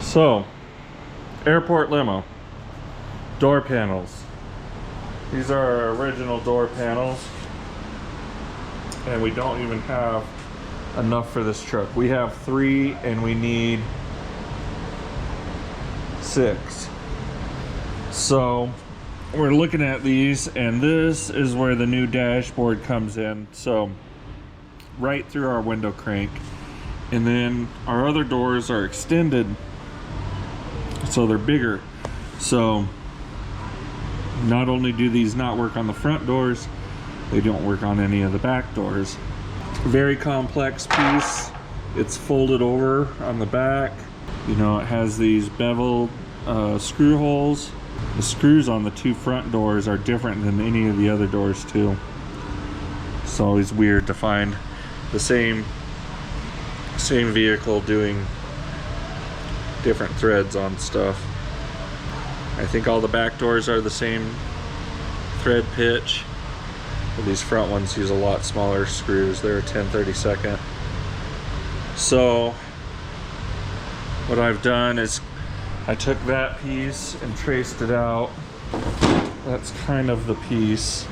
So, airport limo, door panels. These are our original door panels, and we don't even have enough for this truck. We have 3 and we need 6. So we're looking at these, and this is where the new dashboard comes in. So right through our window crank, and then our other doors are extended, so they're bigger. So not only do these not work on the front doors, they don't work on any of the back doors. Very complex piece. It's folded over on the back. You know, it has these beveled screw holes. The screws on the 2 front doors are different than any of the other doors too. It's always weird to find the same vehicle doing different threads on stuff. I think all the back doors are the same thread pitch. But these front ones use a lot smaller screws. They're 10/32. So what I've done is I took that piece and traced it out. That's kind of the piece.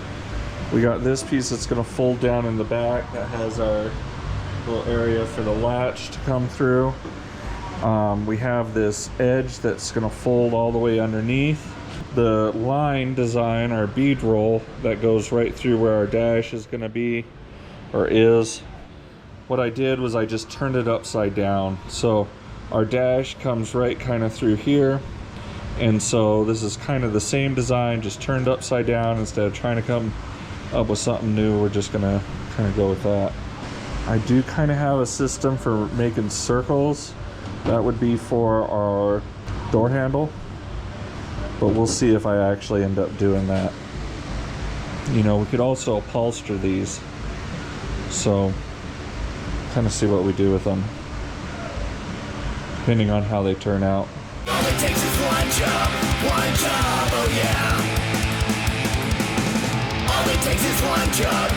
We got this piece that's going to fold down in the back that has our little area for the latch to come through. We have this edge that's going to fold all the way underneath. The line design, our bead roll that goes right through where our dash is going to be, or is. What I did was I just turned it upside down. So our dash comes right kind of through here. And so this is kind of the same design, just turned upside down. Instead of trying to come up with something new, we're just gonna kind of go with that. I do kind of have a system for making circles. That would be for our door handle, but we'll see if I actually end up doing that. You know, we could also upholster these, so kind of see what we do with them, depending on how they turn out. All it takes is one job, oh yeah. All it takes is one job,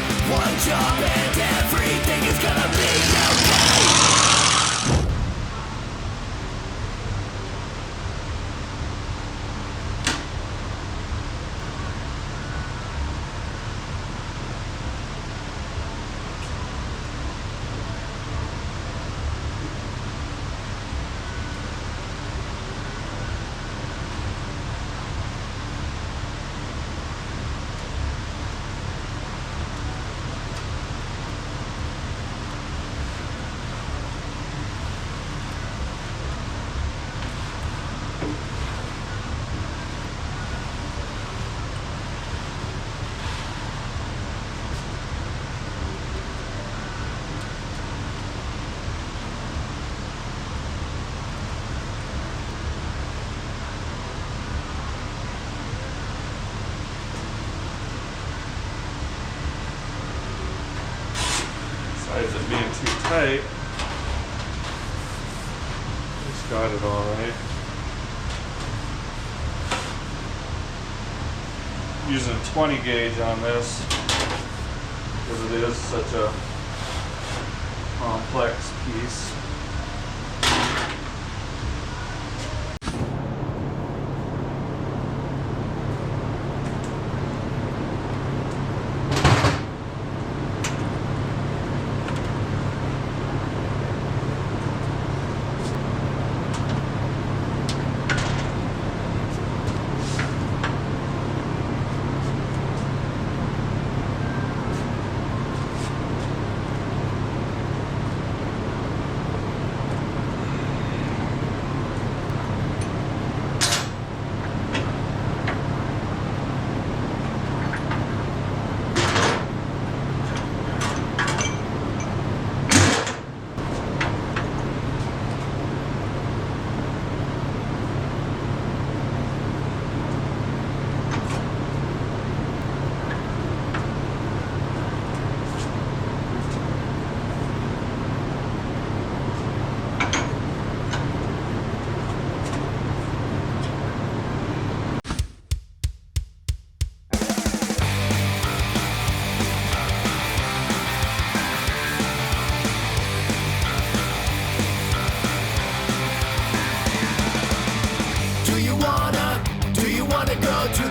and everything is gonna be okay. Besides it being too tight, just got it all right. Using 20 gauge on this because it is such a complex piece.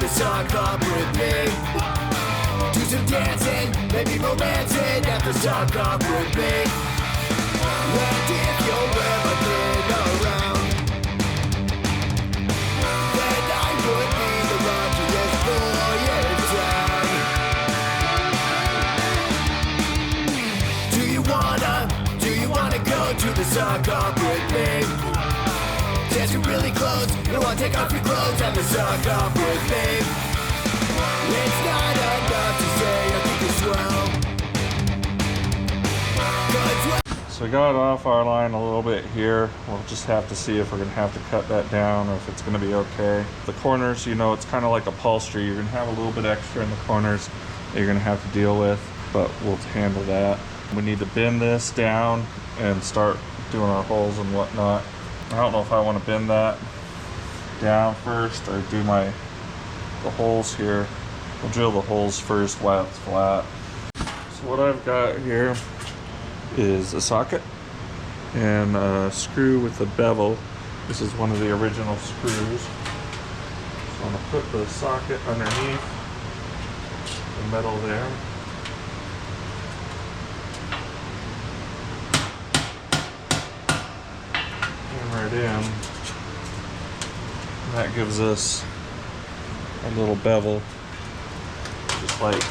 sock hop with me. Do some dancing, maybe romancing at the sock hop with me. And if you're ever been around, then I would be the luckiest boy in town. Do you wanna go to the sock hop with me? Dance you really close, you wanna take off your clothes and the sock hop with me. It's not enough to say I think you're swell. So we got it off our line a little bit here. We'll just have to see if we're gonna have to cut that down or if it's gonna be okay. The corners, you know, it's kind of like upholstery. You're gonna have a little bit extra in the corners that you're gonna have to deal with, but we'll handle that. We need to bend this down and start doing our holes and whatnot. I don't know if I want to bend that down first or do the holes here. We'll drill the holes first while it's flat. So what I've got here is a socket and a screw with a bevel. This is one of the original screws. So I'm gonna put the socket underneath the metal there. Hammer it in. And that gives us a little bevel, just like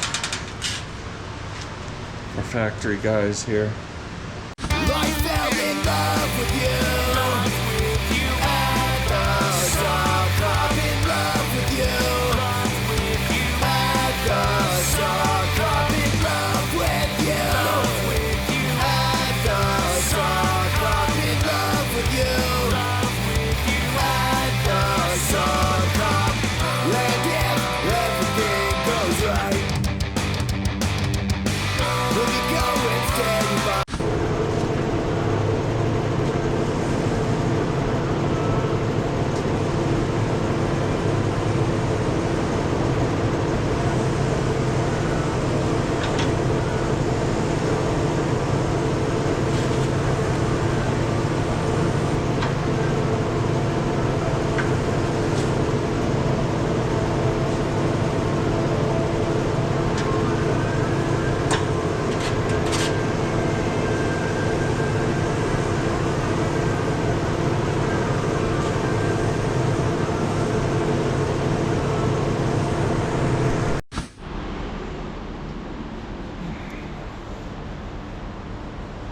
our factory guys here. I fell in love with you. At the sock hop, in love with you. At the sock hop, in love with you. At the sock hop, in love with you. At the sock hop, and if everything goes right, we can go and stay by.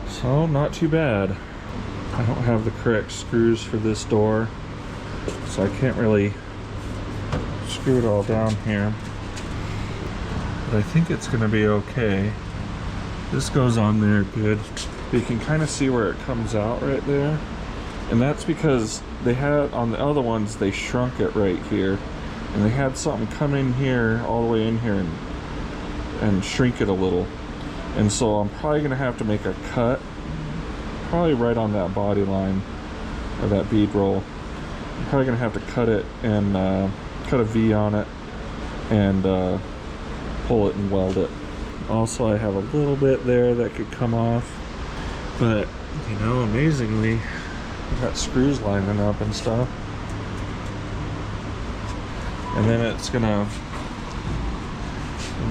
So, not too bad. I don't have the correct screws for this door, so I can't really screw it all down here. But I think it's gonna be okay. This goes on there good. You can kind of see where it comes out right there. And that's because they had, on the other ones, they shrunk it right here. And they had something come in here, all the way in here, and shrink it a little. And so I'm probably gonna have to make a cut, probably right on that body line, or that bead roll. I'm probably gonna have to cut it and cut a V on it and pull it and weld it. Also, I have a little bit there that could come off, but you know, amazingly, I've got screws lining up and stuff. And then it's gonna,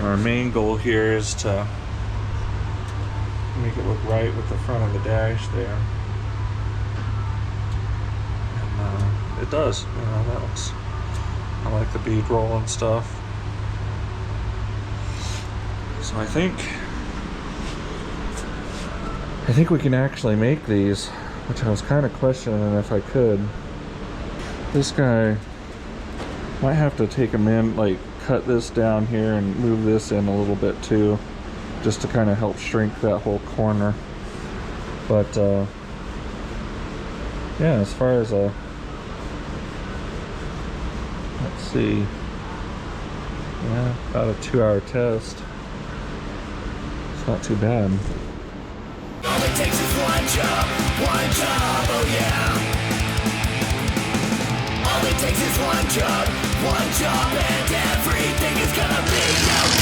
our main goal here is to make it look right with the front of the dash there. And it does, you know, that looks, I like the bead roll and stuff. So I think we can actually make these, which I was kind of questioning if I could. This guy might have to take them in, like cut this down here and move this in a little bit too, just to kind of help shrink that whole corner. But yeah, as far as let's see, yeah, about a 2-hour test. It's not too bad. All it takes is one job, oh yeah. All it takes is one job, and everything is gonna be okay.